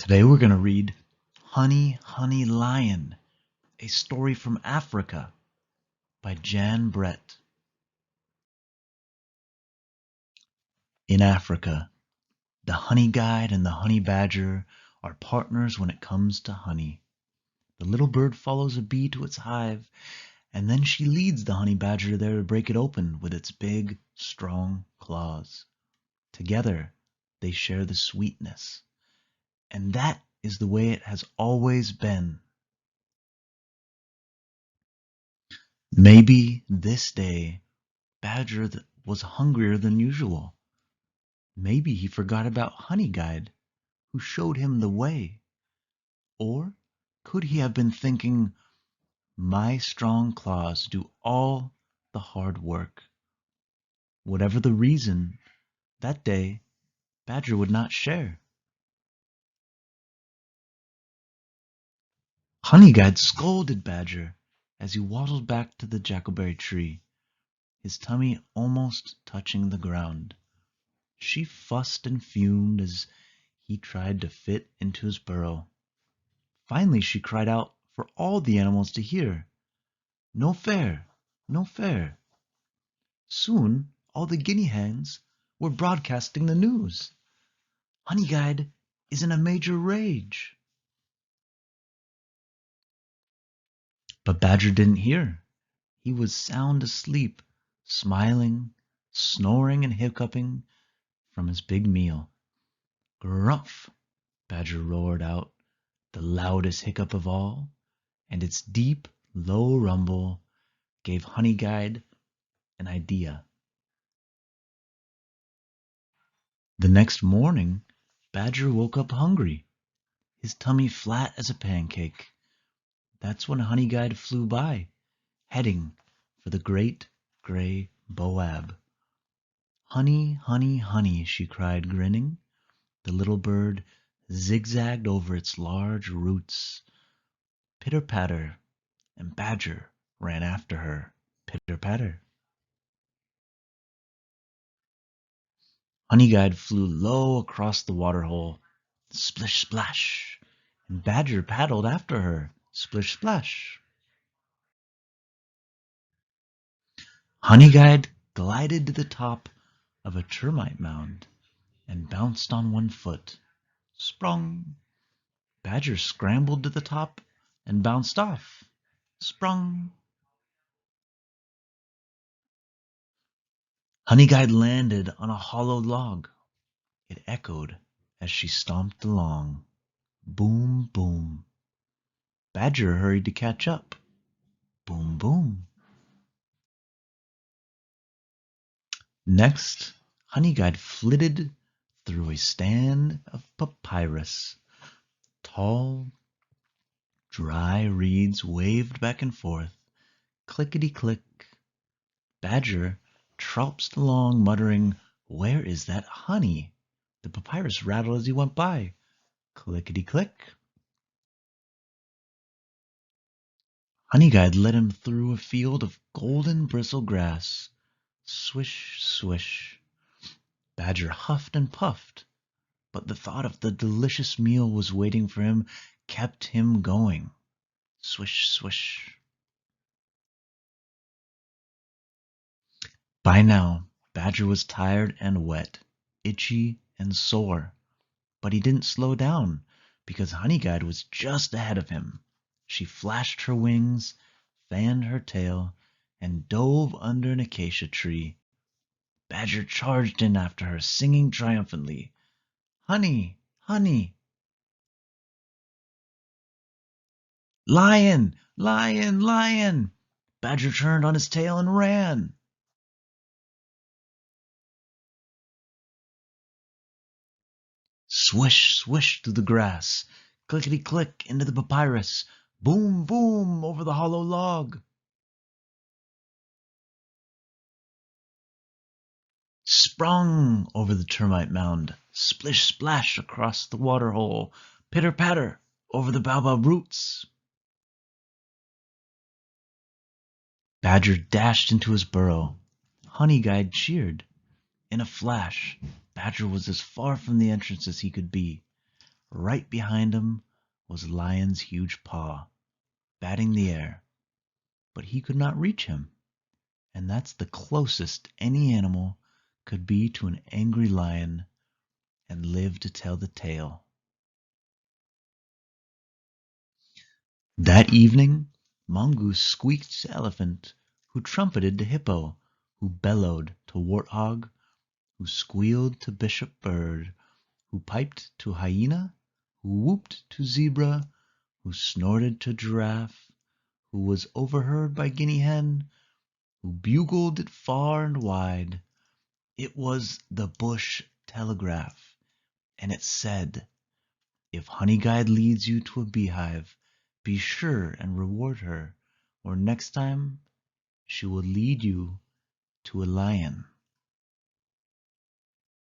Today we're going to read Honey, Honey Lion, a story from Africa by Jan Brett. In Africa, the honeyguide and the honey badger are partners when it comes to honey. The little bird follows a bee to its hive, and then she leads the honey badger there to break it open with its big, strong claws. Together, they share the sweetness, and that is the way it has always been. Maybe this day Badger was hungrier than usual. Maybe he forgot about Honeyguide, who showed him the way. Or could he have been thinking, my strong claws do all the hard work? Whatever the reason, that day Badger would not share. Honeyguide scolded Badger as he waddled back to the jackleberry tree, his tummy almost touching the ground. She fussed and fumed as he tried to fit into his burrow. Finally she cried out for all the animals to hear, "No fair! No fair!" Soon all the guinea hens were broadcasting the news. Honeyguide is in a major rage. But Badger didn't hear. He was sound asleep, smiling, snoring and hiccuping from his big meal. Grumph! Badger roared out, the loudest hiccup of all, and its deep, low rumble gave Honeyguide an idea. The next morning, Badger woke up hungry, his tummy flat as a pancake. That's when Honeyguide flew by, heading for the great gray boab. "Honey, honey, honey," she cried, grinning. The little bird zigzagged over its large roots. Pitter-patter, and Badger ran after her. Pitter-patter. Honeyguide flew low across the waterhole. Splish-splash, and Badger paddled after her. Splish-splash. Honeyguide glided to the top of a termite mound and bounced on one foot. Sprung. Badger scrambled to the top and bounced off. Sprung. Honeyguide landed on a hollow log. It echoed as she stomped along. Boom, boom. Badger hurried to catch up. Boom, boom. Next, Honeyguide flitted through a stand of papyrus. Tall, dry reeds waved back and forth. Clickety-click. Badger trounced along, muttering, "Where is that honey?" The papyrus rattled as he went by. Clickety-click. Honeyguide led him through a field of golden bristle grass. Swish, swish. Badger huffed and puffed, but the thought of the delicious meal was waiting for him kept him going. Swish, swish. By now, Badger was tired and wet, itchy and sore, but he didn't slow down because Honeyguide was just ahead of him. She flashed her wings, fanned her tail, and dove under an acacia tree. Badger charged in after her, singing triumphantly, "Honey, honey!" "Lion, lion, lion!" Badger turned on his tail and ran. Swish, swish through the grass, clickety-click into the papyrus, boom, boom over the hollow log. Sprung over the termite mound, splish, splash across the water hole, pitter-patter over the baobab roots. Badger dashed into his burrow. Honeyguide cheered. In a flash, Badger was as far from the entrance as he could be. Right behind him was Lion's huge paw, batting the air, but he could not reach him, and that's the closest any animal could be to an angry lion and live to tell the tale. That evening Mongoose squeaked to Elephant, who trumpeted to Hippo, who bellowed to Warthog, who squealed to Bishop Bird, who piped to Hyena, who whooped to Zebra, who snorted to Giraffe, who was overheard by Guinea Hen, who bugled it far and wide. It was the Bush Telegraph, and it said, "If Honeyguide leads you to a beehive, be sure and reward her, or next time she will lead you to a lion."